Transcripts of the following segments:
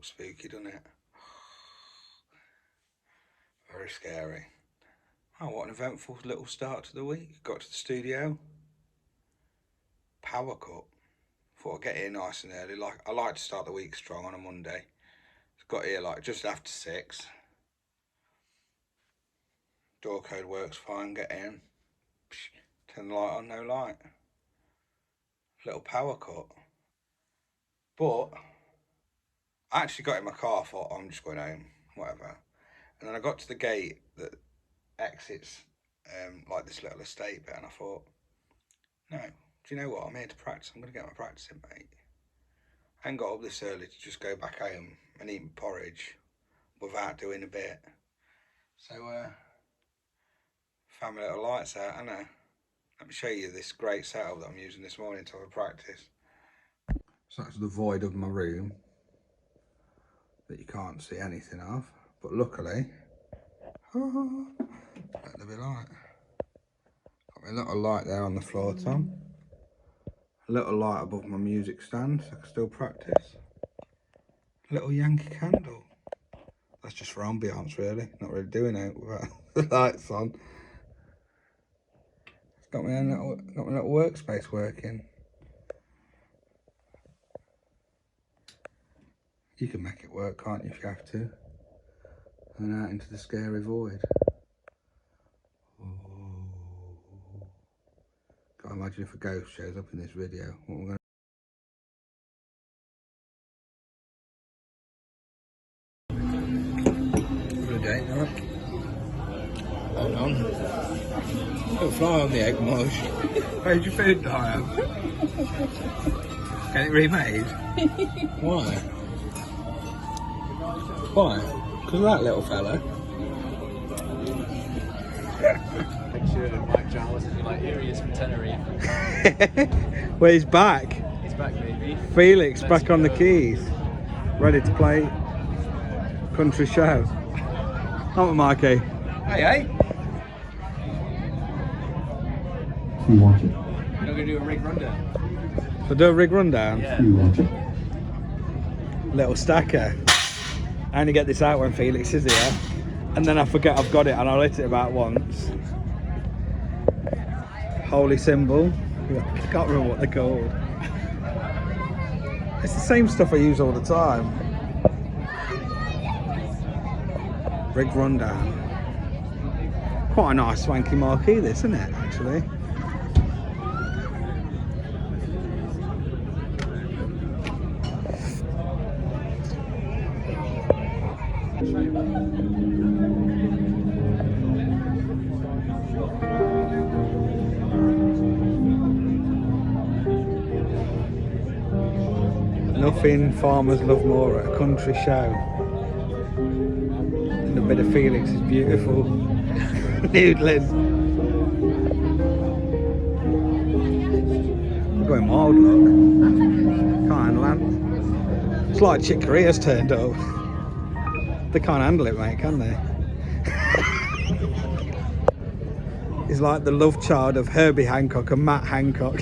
look spooky, doesn't it? Very scary. Oh, what an eventful little start to the week. Got to the studio. Power cut. Thought I'd get here nice and early. I like to start the week strong on a Monday. Got here like just after 6. Door code works fine, get in. Turn the light on, no light. Little power cut. But I actually got in my car, thought I'm just going home, whatever. And then I got to the gate that exits like this little estate bit, and I thought, no, do you know what? I'm here to practice. I'm going to get my practice in, mate. I ain't got up this early to just go back home and eat porridge without doing a bit. So, found my little lights out, and let me show you this great setup that I'm using this morning to have a practice. So that's the void of my room that you can't see anything of, but luckily, let there be light. Got my little light there on the floor, Tom. A little light above my music stand so I can still practice. A little Yankee candle. That's just for ambiance, really. Not really doing it without the lights on. Got my little workspace working. You can make it work, can't you, if you have to? And out into the scary void. Oh. Can't imagine if a ghost shows up in this video. What we're going to... Good day, no? Hold on. Don't fly on the egg, Mosh. Where'd your food die out? Get it remade? Why? Why? Because of that little fella. Make sure Mike John wasn't like, here he is from Tenerife. Well, he's back. He's back, baby. Felix back on the keys. Ready to play country show. Aren't we, Mikey? Hey, hey. You want it? You're not going to do a rig rundown? So do a rig rundown? Yeah. You want it? Little stacker. I only get this out when Felix is here, and then I forget I've got it and I'll hit it about once. Holy symbol. I can't remember what they're called. It's the same stuff I use all the time. Rig rundown. Quite a nice swanky marquee this, isn't it, actually? Nothing farmers love more at a country show than a bit of Felix's beautiful noodling. We're going mild, look. Can't handle it. It's like Chick Corea's turned up. They can't handle it, mate, can they? He's like the love child of Herbie Hancock and Matt Hancock.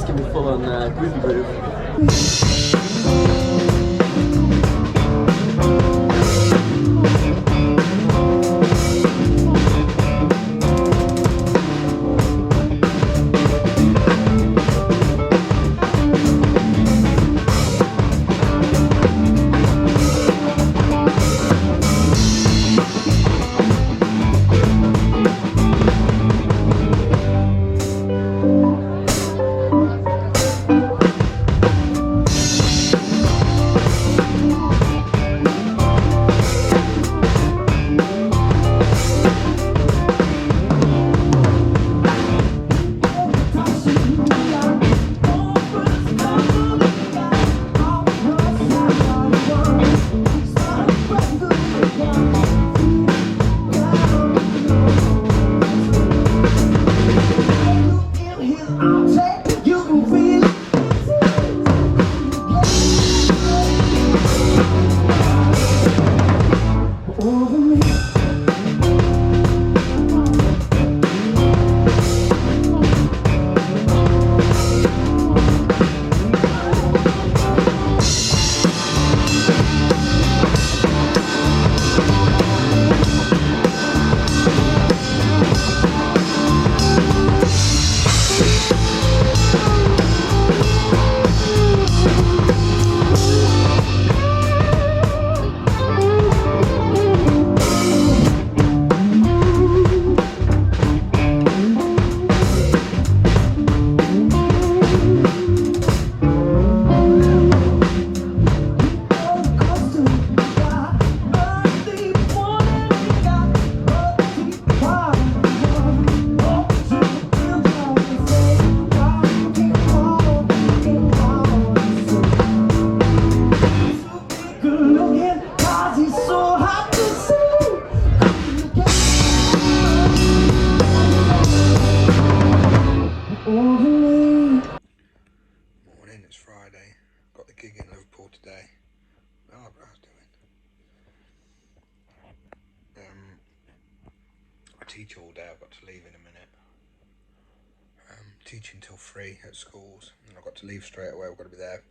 gonna be full on groovy groove. Morning, it's Friday. Got the gig in Liverpool today. My eyebrow's doing. I teach all day. I've got to leave in a minute. Teaching till 3 at schools, and I've got to leave straight away. I've got to be there.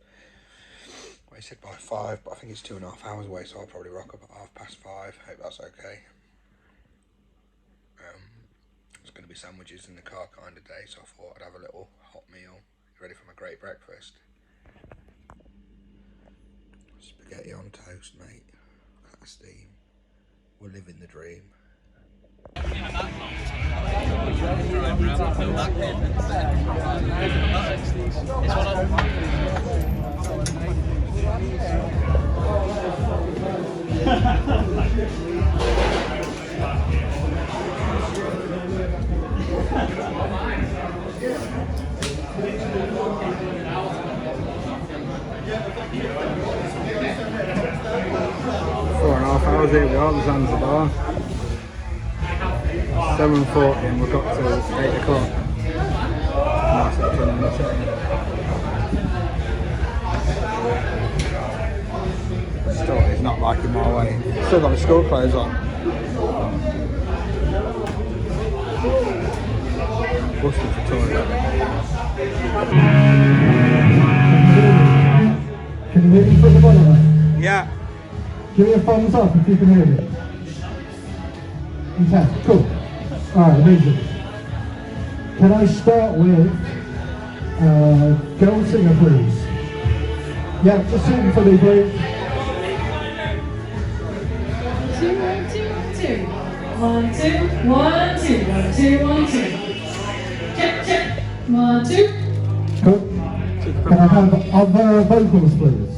Well, he said by 5, but I think it's 2.5 hours away, so I'll probably rock up at 5:30. Hope that's okay. It's going to be sandwiches in the car kind of day, so I thought I'd have a little hot meal, ready for my great breakfast. Spaghetti on toast, mate. Look at that steam. We're living the dream. 4.5 hours here we are, the Zanzibar. 7:40 and we've got till 8 o'clock. Nice little 20-minute change. Still, it's not liking my way. Still got my school clothes on. Busting for toilet. Can you hear me from the bottom? Yeah. Give me a thumbs up if you can hear me. You can, cool. Alright, amazing. Can I start with girl singer, please? Yeah, just sing for me, please. 1 2 1 2 1 2 1 2 check check 1 2. Cool. Can I have other vocals, please?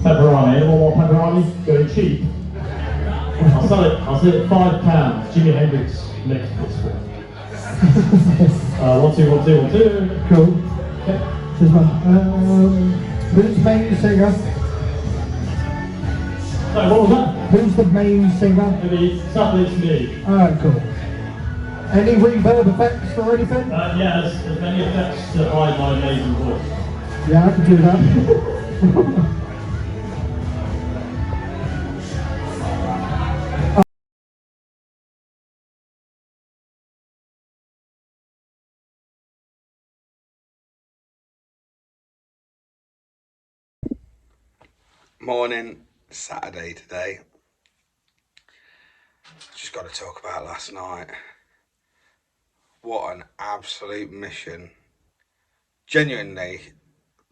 Pepperoni, any more pepperoni? Going cheap. I'll sell it £5. Jimi Hendrix next whisper. 1 2 1 2 1 2. Cool. Just one. Who's the main singer? So what was that? Who's the main singer? Maybe sadly it's me. Alright, cool. Any reverb effects or anything? Yeah, there's many effects to hide my amazing voice. Yeah, I can do that. Morning, Saturday today. Just got to talk about last night. What an absolute mission. Genuinely,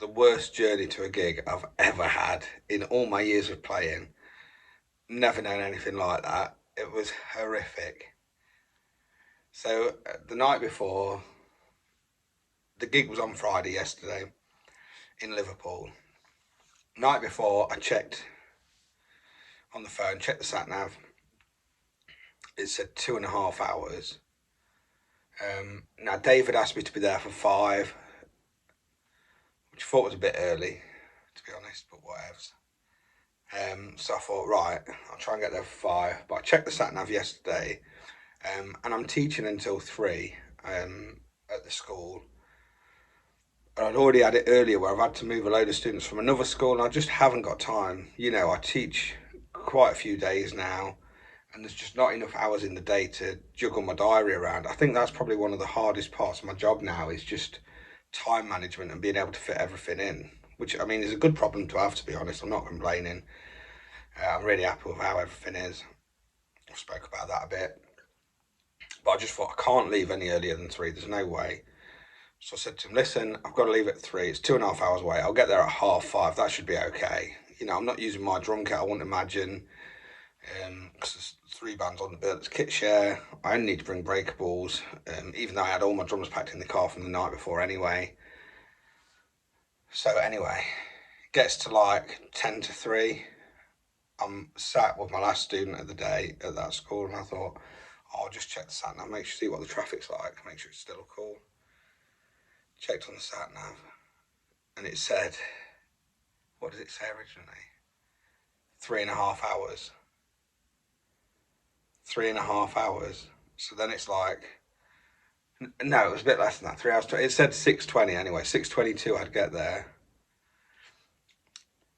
the worst journey to a gig I've ever had in all my years of playing. Never known anything like that. It was horrific. So the night before, the gig was on Friday yesterday in Liverpool. Night before, I checked on the phone, checked the sat nav. It said 2.5 hours. Now David asked me to be there for 5, which I thought was a bit early, to be honest, but whatevs. So I thought, right, I'll try and get there for 5. But I checked the sat nav yesterday, and I'm teaching until 3 at the school. And I'd already had it earlier where I've had to move a load of students from another school, and I just haven't got time. You know, I teach quite a few days now, and there's just not enough hours in the day to juggle my diary around. I think that's probably one of the hardest parts of my job now, is just time management and being able to fit everything in, which, I mean, is a good problem to have, to be honest. I'm not complaining. I'm really happy with how everything is. I spoke about that a bit. But I just thought, I can't leave any earlier than 3. There's no way. So I said to him, listen, I've got to leave at 3. It's 2.5 hours away. I'll get there at 5:30. That should be okay. You know, I'm not using my drum kit, I wouldn't imagine. Because there's 3 bands on the bill. It's kit share. I only need to bring breakables, even though I had all my drums packed in the car from the night before anyway. So anyway, it gets to like 10 to 3. I'm sat with my last student of the day at that school, and I thought, I'll just check the sat nav, make sure, see what the traffic's like, make sure it's still cool. Checked on the sat nav, and it said, what did it say originally? 3.5 hours. 3.5 hours. So then it's like, no, it was a bit less than that. 3 hours. It said 6:20 anyway. 6:22 I'd get there.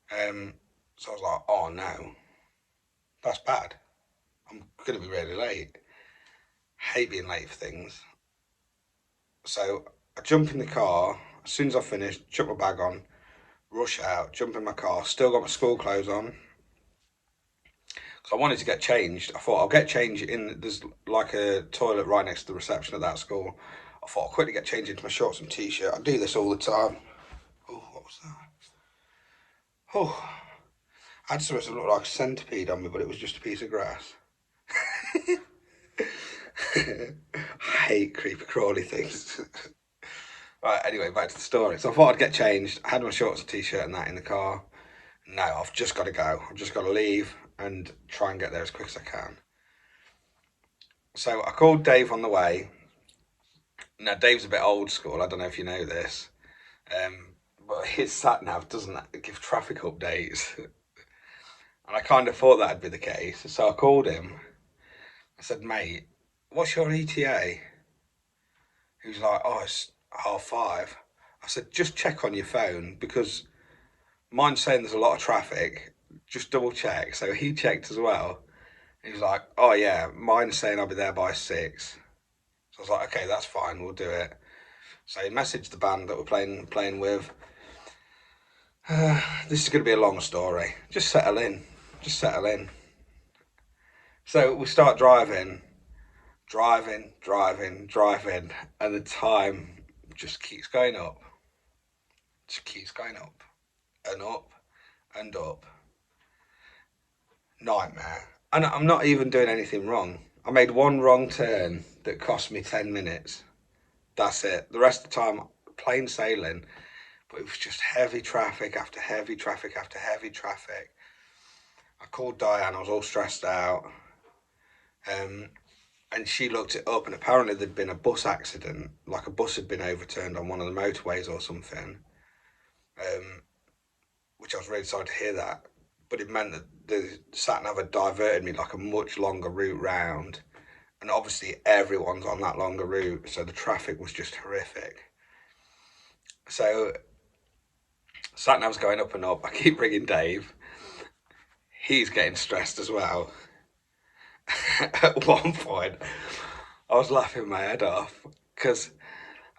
So I was like, oh no, that's bad. I'm going to be really late. Hate being late for things. So I jump in the car. As soon as I finish, chuck my bag on, rush out, jump in my car. Still got my school clothes on. I wanted to get changed. I thought I'll get changed in, there's like a toilet right next to the reception at that school. I thought I'll quickly get changed into my shorts and t-shirt. I do this all the time. Oh, what was that? Oh, I had something that looked like a centipede on me, but it was just a piece of grass. I hate creepy crawly things. Right, anyway, back to the story. So I thought I'd get changed. I had my shorts and t-shirt and that in the car. No, I've just got to go. I've just got to leave and try and get there as quick as I can. So I called Dave on the way. Now, Dave's a bit old school. I don't know if you know this. But his sat-nav doesn't give traffic updates. And I kind of thought that'd be the case. So I called him. I said, mate, what's your ETA? He was like, oh, it's 5:30. I said, just check on your phone, because mine's saying there's a lot of traffic. Just double check. So he checked as well. He was like, oh yeah, mine's saying I'll be there by 6. So I was like, okay, that's fine, we'll do it. So he messaged the band that we're playing with. This is going to be a long story. Just settle in. So we start driving, and the time just keeps going up. And up and up. Nightmare. And I'm not even doing anything wrong. I made one wrong turn that cost me 10 minutes. That's it. The rest of the time, plain sailing. But it was just heavy traffic after heavy traffic after heavy traffic. I called Diane, I was all stressed out. And she looked it up, and apparently there'd been a bus accident, like a bus had been overturned on one of the motorways or something. Which I was really sorry to hear that. But it meant that the sat-nav had diverted me like a much longer route round. And obviously everyone's on that longer route, so the traffic was just horrific. So sat-nav's going up and up. I keep ringing Dave. He's getting stressed as well. At one point, I was laughing my head off, because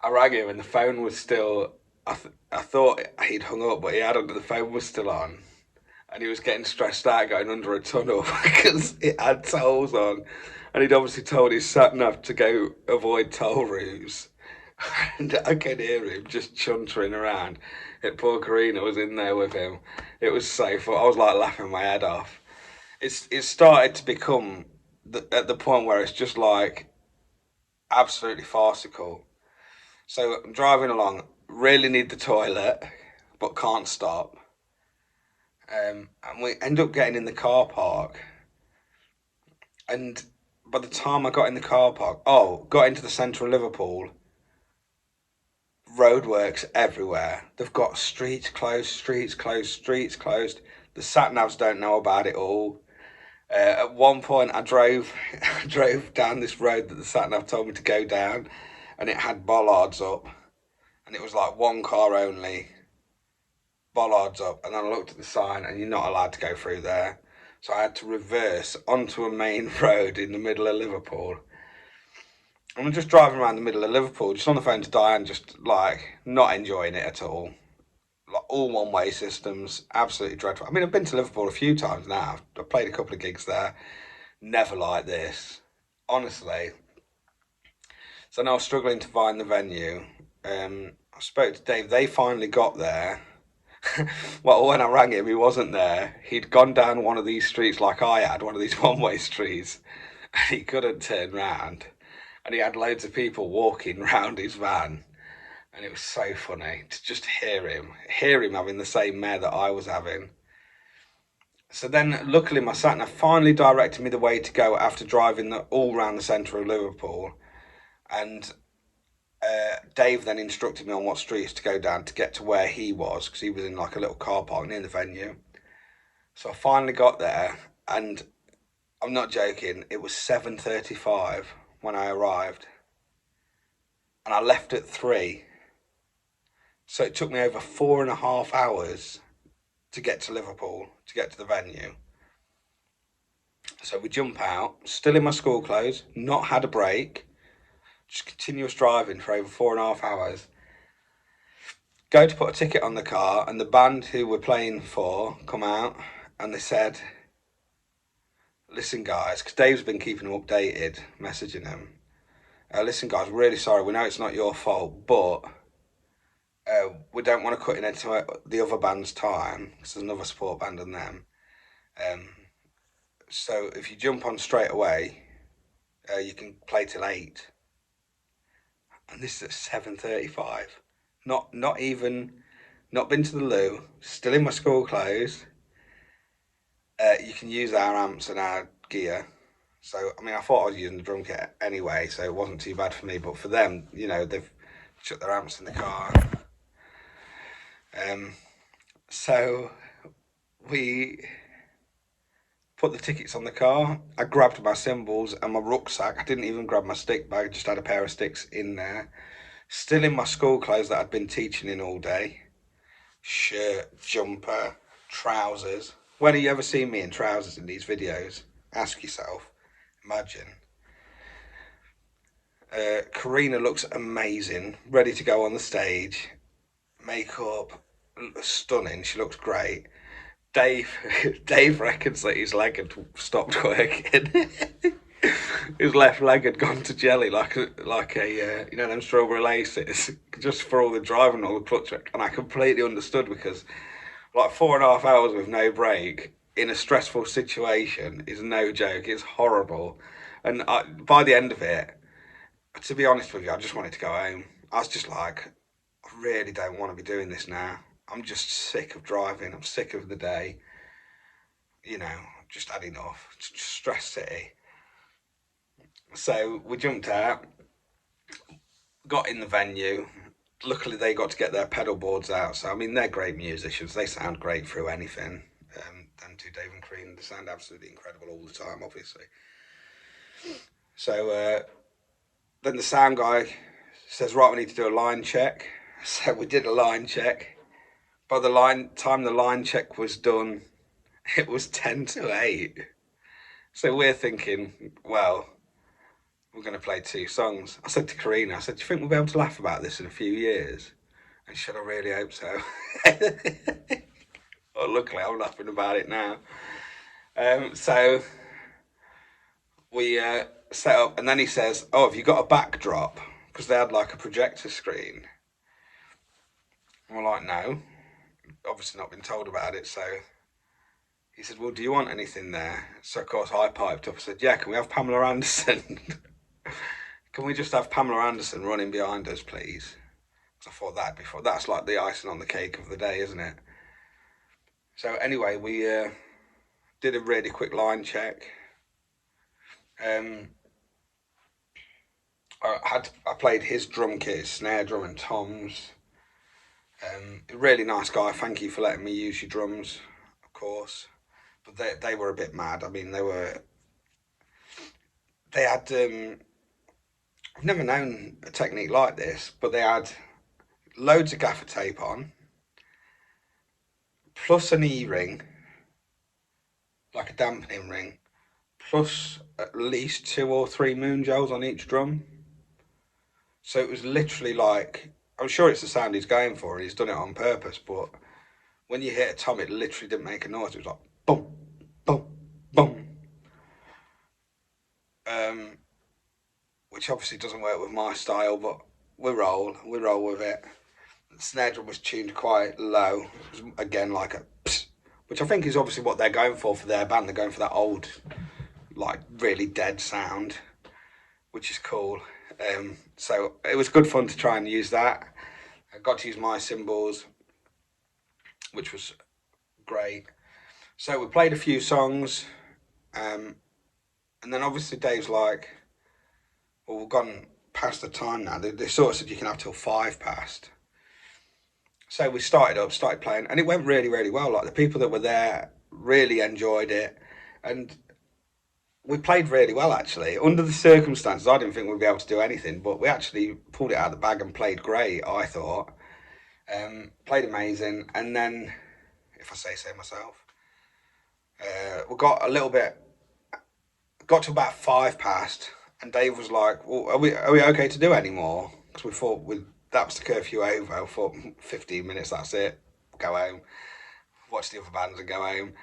I rang him and the phone was still, I thought he'd hung up, but he hadn't, the phone was still on. and he was getting stressed out going under a tunnel because it had tolls on, and he'd obviously told his sat nav to go avoid toll routes. And I could hear him just chuntering around. Poor Karina was in there with him. It was so fun. I was like laughing my head off. It started to become at the point where it's just like absolutely farcical. So I'm driving along, really need the toilet, but can't stop. And we end up getting in the car park. And by the time I got in the car park, got into the centre of Liverpool, roadworks everywhere. They've got streets closed, streets closed, streets closed. The sat navs don't know about it all. At one point, I drove down this road that the sat nav told me to go down, and it had bollards up, and it was like one car only, bollards up. And then I looked at the sign, and you're not allowed to go through there. So I had to reverse onto a main road in the middle of Liverpool. And I'm just driving around the middle of Liverpool, just on the phone to Diane, just like not enjoying it at all. Like all one-way systems, absolutely dreadful. I mean, I've been to Liverpool a few times now. I've played a couple of gigs there. Never like this, honestly. So now I was struggling to find the venue. I spoke to Dave. They finally got there. Well, when I rang him, he wasn't there. He'd gone down one of these streets like I had, one of these one-way streets, and he couldn't turn round. And he had loads of people walking round his van. And it was so funny to just hear him having the same mare that I was having. So then, luckily, my sat nav finally directed me the way to go after driving all round the centre of Liverpool. And Dave then instructed me on what streets to go down to get to where he was, because he was in like a little car park near the venue. So I finally got there, and I'm not joking, it was 7:35 when I arrived. And I left at 3. So it took me over 4.5 hours to get to Liverpool, to get to the venue. So we jump out, still in my school clothes, not had a break, just continuous driving for over 4.5 hours. Go to put a ticket on the car, and the band who we're playing for come out, and they said, listen guys, because Dave's been keeping them updated, messaging them. Listen guys, we're really sorry, we know it's not your fault, but we don't want to cut into the other band's time, because there's another support band than them. So if you jump on straight away, you can play till 8. And this is at 7:35. Not been to the loo, still in my school clothes. You can use our amps and our gear. So, I mean, I thought I was using the drum kit anyway, so it wasn't too bad for me. But for them, you know, they've shut their amps in the car. So we put the tickets on the car. I grabbed my cymbals and my rucksack. I didn't even grab my stick bag, just had a pair of sticks in there. Still in my school clothes that I'd been teaching in all day. Shirt, jumper, trousers. When have you ever seen me in trousers in these videos? Ask yourself. Imagine. Karina looks amazing, ready to go on the stage. Makeup, stunning. She looks great. Dave reckons that his leg had stopped working. His left leg had gone to jelly like a you know, them strawberry laces, just for all the driving, all the clutch work. And I completely understood, because like 4.5 hours with no break in a stressful situation is no joke. It's horrible. And by the end of it, to be honest with you, I just wanted to go home. I was just like, I really don't want to be doing this now. I'm just sick of driving. I'm sick of the day. You know, just had enough. It's just stress city. So we jumped out, got in the venue. Luckily, they got to get their pedal boards out. So, I mean, they're great musicians. They sound great through anything. And to Dave and Crean, they sound absolutely incredible all the time, obviously. So then the sound guy says, right, we need to do a line check. So we did a line check. By the time the line check was done, it was 10:08. So we're thinking, well, we're going to play 2 songs. I said to Karina, I said, do you think we'll be able to laugh about this in a few years? And she said, I really hope so. Well, luckily, I'm laughing about it now. So we set up, and then he says, "Oh, have you got a backdrop?" Because they had like a projector screen. And we're like, "No, obviously not been told about it." So he said, "Well, do you want anything there?" So of course I piped up and said, "Yeah, can we have Pamela Anderson? Can we just have Pamela Anderson running behind us, please?" Because I thought that's like the icing on the cake of the day, isn't it? So anyway, we did a really quick line check. I played his drum kit, his snare drum, and Tom's. A really nice guy. Thank you for letting me use your drums, of course. But they were a bit mad. I mean, they had. I've never known a technique like this, but they had loads of gaffer tape on, plus an E-ring, like a dampening ring, plus at least 2 or 3 moon gels on each drum. So it was literally like, I'm sure it's the sound he's going for and he's done it on purpose, but when you hit a tom, it literally didn't make a noise. It was like boom, boom, boom. Which obviously doesn't work with my style, but we roll with it. The snare drum was tuned quite low. It was again like a pss, which I think is obviously what they're going for their band. They're going for that old, like really dead sound, which is cool. So it was good fun to try and use that. I got to use my cymbals, which was great. So we played a few songs, and then obviously Dave's like, "Well, we've gone past the time now." They sort of said you can have till 5 past. So we started playing, and it went really, really well. Like the people that were there really enjoyed it, and we played really well actually. Under the circumstances, I didn't think we'd be able to do anything, but we actually pulled it out of the bag and played great, I thought. Played amazing, and then, if I say so myself, we got to about 5 past, and Dave was like, "Well, are we okay to do any more?" Because we thought that was the curfew over. I thought 15 minutes, that's it, go home, watch the other bands and go home.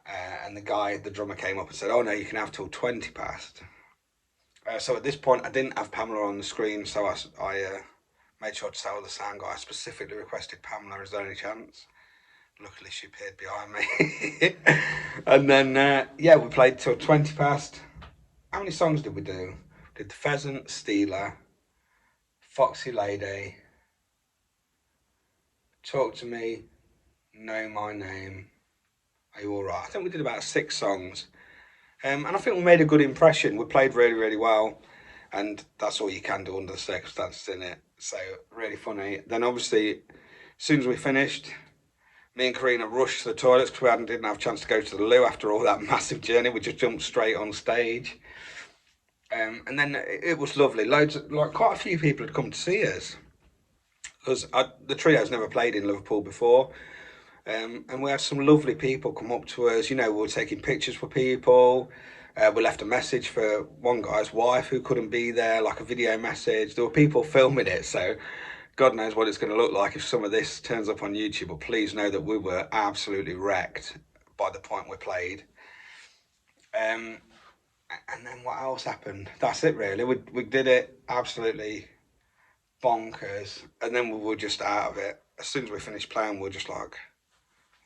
And the drummer came up and said, "Oh no, you can have till 20 past." So at this point, I didn't have Pamela on the screen, so I made sure to tell the sound guy. I specifically requested Pamela, is there any chance? Luckily, she appeared behind me. And then, yeah, we played till 20 past. How many songs did we do? We did The Pheasant, Stealer, Foxy Lady, Talk to Me, Know My Name, Are You Alright? I think we did about 6 songs. And I think we made a good impression. We played really, really well. And that's all you can do under the circumstances, in it. So, really funny. Then, obviously, as soon as we finished, me and Karina rushed to the toilets because we didn't have a chance to go to the loo after all that massive journey. We just jumped straight on stage. And then it was lovely. Quite a few people had come to see us. Because the trio's never played in Liverpool before. And we had some lovely people come up to us. You know, we were taking pictures for people. We left a message for one guy's wife who couldn't be there, like a video message. There were people filming it, so God knows what it's going to look like if some of this turns up on YouTube. But please know that we were absolutely wrecked by the point we played. And then what else happened? That's it, really. We did it absolutely bonkers, and then we were just out of it. As soon as we finished playing, we were just like,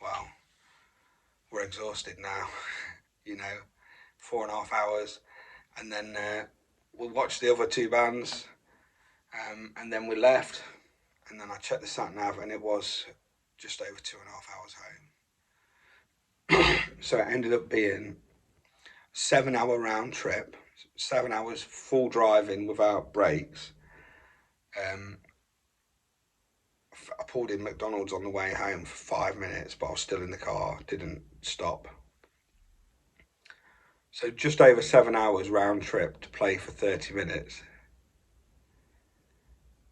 wow, we're exhausted now. You know, 4.5 hours, and then we watched the other 2 bands, and then we left, and then I checked the sat nav, and it was just over 2.5 hours home. So it ended up being 7-hour round trip, 7 hours full driving without breaks. I pulled in McDonald's on the way home for 5 minutes, but I was still in the car, didn't stop. So just over 7 hours round trip to play for 30 minutes.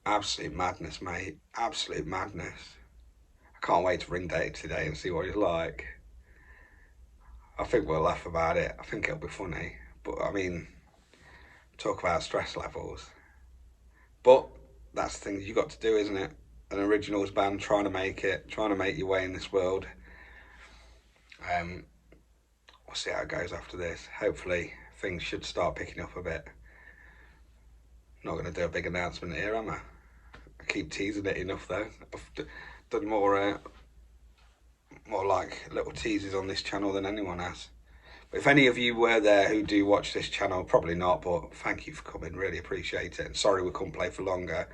Absolute madness, mate. Absolute madness. I can't wait to ring Dave today and see what he's like. I think we'll laugh about it. I think it'll be funny. But I mean, talk about stress levels. But that's the thing you got to do, isn't it? An originals band trying to make your way in this world. We'll see how it goes after this. Hopefully things should start picking up a bit. Not going to do a big announcement here, am I? I keep teasing it enough though. I've done more like little teases on this channel than anyone has. But if any of you were there who do watch this channel, probably not, but thank you for coming, really appreciate it. And sorry we couldn't play for longer,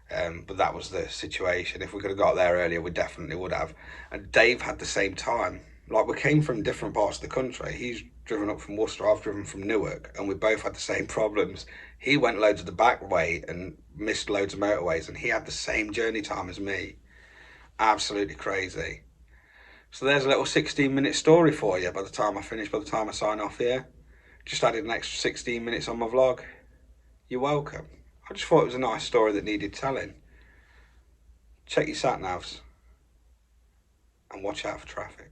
but that was the situation. If we could have got there earlier, we definitely would have. And Dave had the same time. Like, we came from different parts of the country. He's driven up from Worcester, I've driven from Newark, and we both had the same problems. He went loads of the back way and missed loads of motorways, and he had the same journey time as me. Absolutely crazy. So there's a little 16-minute story for you by the time I finish, by the time I sign off here. Just added an extra 16 minutes on my vlog. You're welcome. I just thought it was a nice story that needed telling. Check your sat-navs and watch out for traffic.